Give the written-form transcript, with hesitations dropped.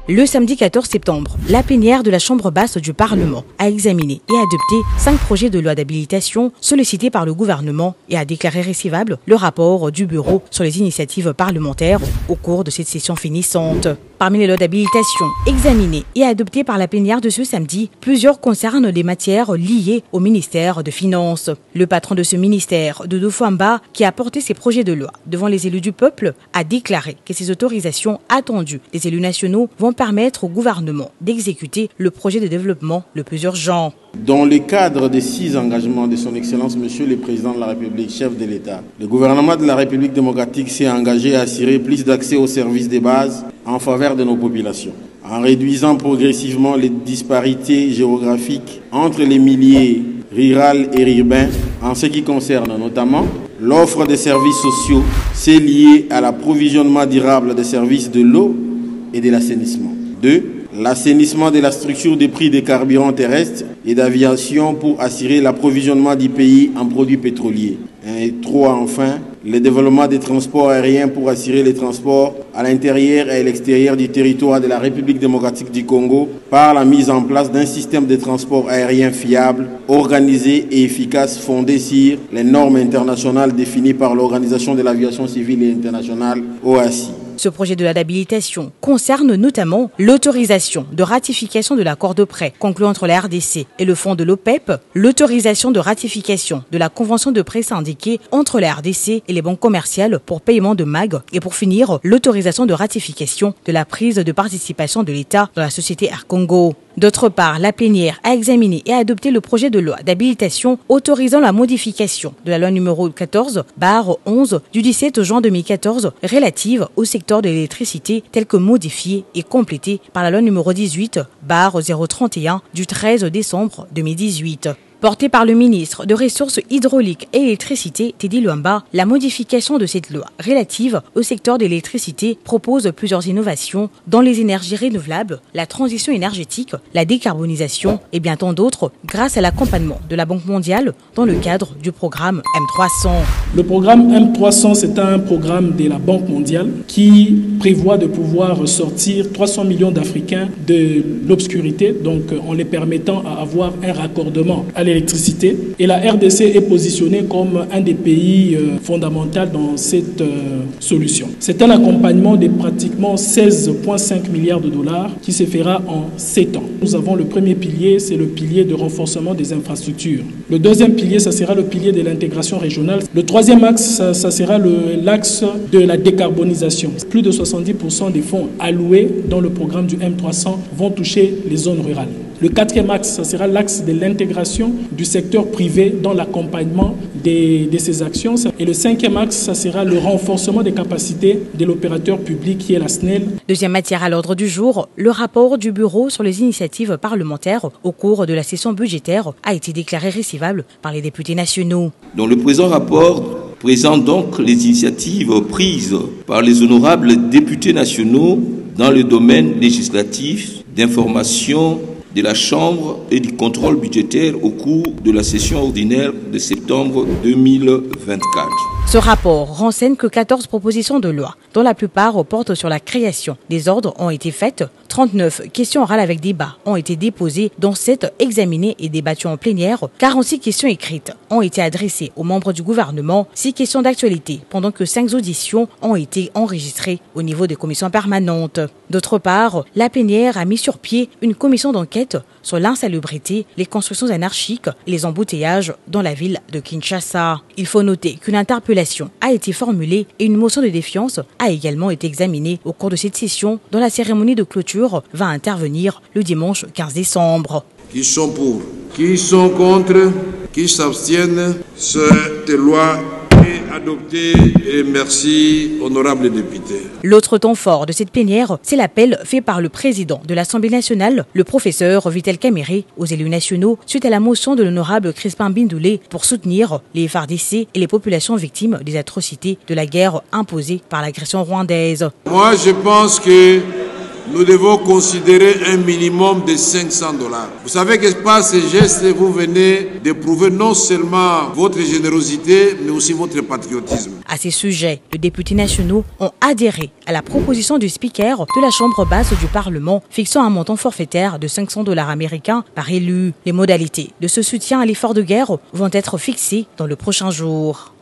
Le samedi 14 septembre, la plénière de la Chambre basse du Parlement a examiné et adopté 5 projets de loi d'habilitation sollicités par le gouvernement et a déclaré récevable le rapport du Bureau sur les initiatives parlementaires au cours de cette session finissante. Parmi les lois d'habilitation examinées et adoptées par la plénière de ce samedi, plusieurs concernent des matières liées au ministère de Finances. Le patron de ce ministère, Doudou Fouamba, qui a porté ses projets de loi devant les élus du peuple, a déclaré que ces autorisations attendues des élus nationaux vont permettre au gouvernement d'exécuter le projet de développement le plus urgent. Dans le cadre des 6 engagements de son Excellence Monsieur le Président de la République, chef de l'État, le gouvernement de la République démocratique s'est engagé à assurer plus d'accès aux services de base en faveur de nos populations, en réduisant progressivement les disparités géographiques entre les milieux rural et urbains en ce qui concerne notamment l'offre de services sociaux, c'est lié à l'approvisionnement durable des services de l'eau et de l'assainissement. 2. L'assainissement de la structure des prix des carburants terrestres et d'aviation pour assurer l'approvisionnement du pays en produits pétroliers. Et 3. Enfin, le développement des transports aériens pour assurer les transports à l'intérieur et à l'extérieur du territoire de la République démocratique du Congo par la mise en place d'un système de transport aérien fiable, organisé et efficace fondé sur les normes internationales définies par l'Organisation de l'aviation civile et internationale, OACI. Ce projet de loi d'habilitation concerne notamment l'autorisation de ratification de l'accord de prêt conclu entre la RDC et le fonds de l'OPEP, l'autorisation de ratification de la convention de prêt syndiqué entre la RDC et les banques commerciales pour paiement de MAG et pour finir, l'autorisation de ratification de la prise de participation de l'État dans la société Air Congo. D'autre part, la plénière a examiné et adopté le projet de loi d'habilitation autorisant la modification de la loi numéro 14/11 du 17 juin 2014 relative au secteur de l'électricité tel que modifiée et complétée par la loi numéro 18/031 du 13 décembre 2018. Portée par le ministre de Ressources hydrauliques et électricité, Teddy Luamba, la modification de cette loi relative au secteur de l'électricité propose plusieurs innovations dans les énergies renouvelables, la transition énergétique, la décarbonisation et bien tant d'autres grâce à l'accompagnement de la Banque mondiale dans le cadre du programme M300. Le programme M300, c'est un programme de la Banque mondiale qui prévoit de pouvoir sortir 300 millions d'Africains de l'obscurité, donc en les permettant à avoir un raccordement à l'électricité. Et la RDC est positionnée comme un des pays fondamentaux dans cette solution. C'est un accompagnement de pratiquement 16,5 milliards de dollars qui se fera en 7 ans. Nous avons le premier pilier, c'est le pilier de renforcement des infrastructures. Le deuxième pilier, ça sera le pilier de l'intégration régionale. Le troisième axe, ça sera l'axe de la décarbonisation. Plus de 70% des fonds alloués dans le programme du M300 vont toucher les zones rurales. Le quatrième axe, ça sera l'axe de l'intégration du secteur privé dans l'accompagnement de ces actions. Et le cinquième axe, ça sera le renforcement des capacités de l'opérateur public qui est la SNEL. Deuxième matière à l'ordre du jour, le rapport du Bureau sur les initiatives parlementaires au cours de la session budgétaire a été déclaré récevable par les députés nationaux. Dans le présent rapport, présente donc les initiatives prises par les honorables députés nationaux dans le domaine législatif, d'information, de la Chambre et du contrôle budgétaire au cours de la session ordinaire de septembre 2024. Ce rapport renseigne que 14 propositions de loi, dont la plupart portent sur la création des ordres, ont été faites. 39 questions orales avec débat ont été déposées, dont 7 examinées et débattues en plénière. 46 questions écrites ont été adressées aux membres du gouvernement. 6 questions d'actualité, pendant que 5 auditions ont été enregistrées au niveau des commissions permanentes. D'autre part, la plénière a mis sur pied une commission d'enquête sur l'insalubrité, les constructions anarchiques et les embouteillages dans la ville de Kinshasa. Il faut noter qu'une interpellation a été formulée et une motion de défiance a également été examinée au cours de cette session dont la cérémonie de clôture va intervenir le dimanche 15 décembre. Qui sont pour? Qui sont contre? Qui s'abstiennent? Cette loi est adoptée et merci, honorables députés. L'autre temps fort de cette plénière, c'est l'appel fait par le président de l'Assemblée nationale, le professeur Vital Kamerhe, aux élus nationaux suite à la motion de l'honorable Crispin Bindoulé pour soutenir les FARDC et les populations victimes des atrocités de la guerre imposée par l'agression rwandaise. Moi, je pense que nous devons considérer un minimum de $500. Vous savez que par ce geste, vous venez de prouver non seulement votre générosité, mais aussi votre patriotisme. À ces sujets, les députés nationaux ont adhéré à la proposition du speaker de la Chambre basse du Parlement fixant un montant forfaitaire de $500 américains par élu. Les modalités de ce soutien à l'effort de guerre vont être fixées dans le prochain jour.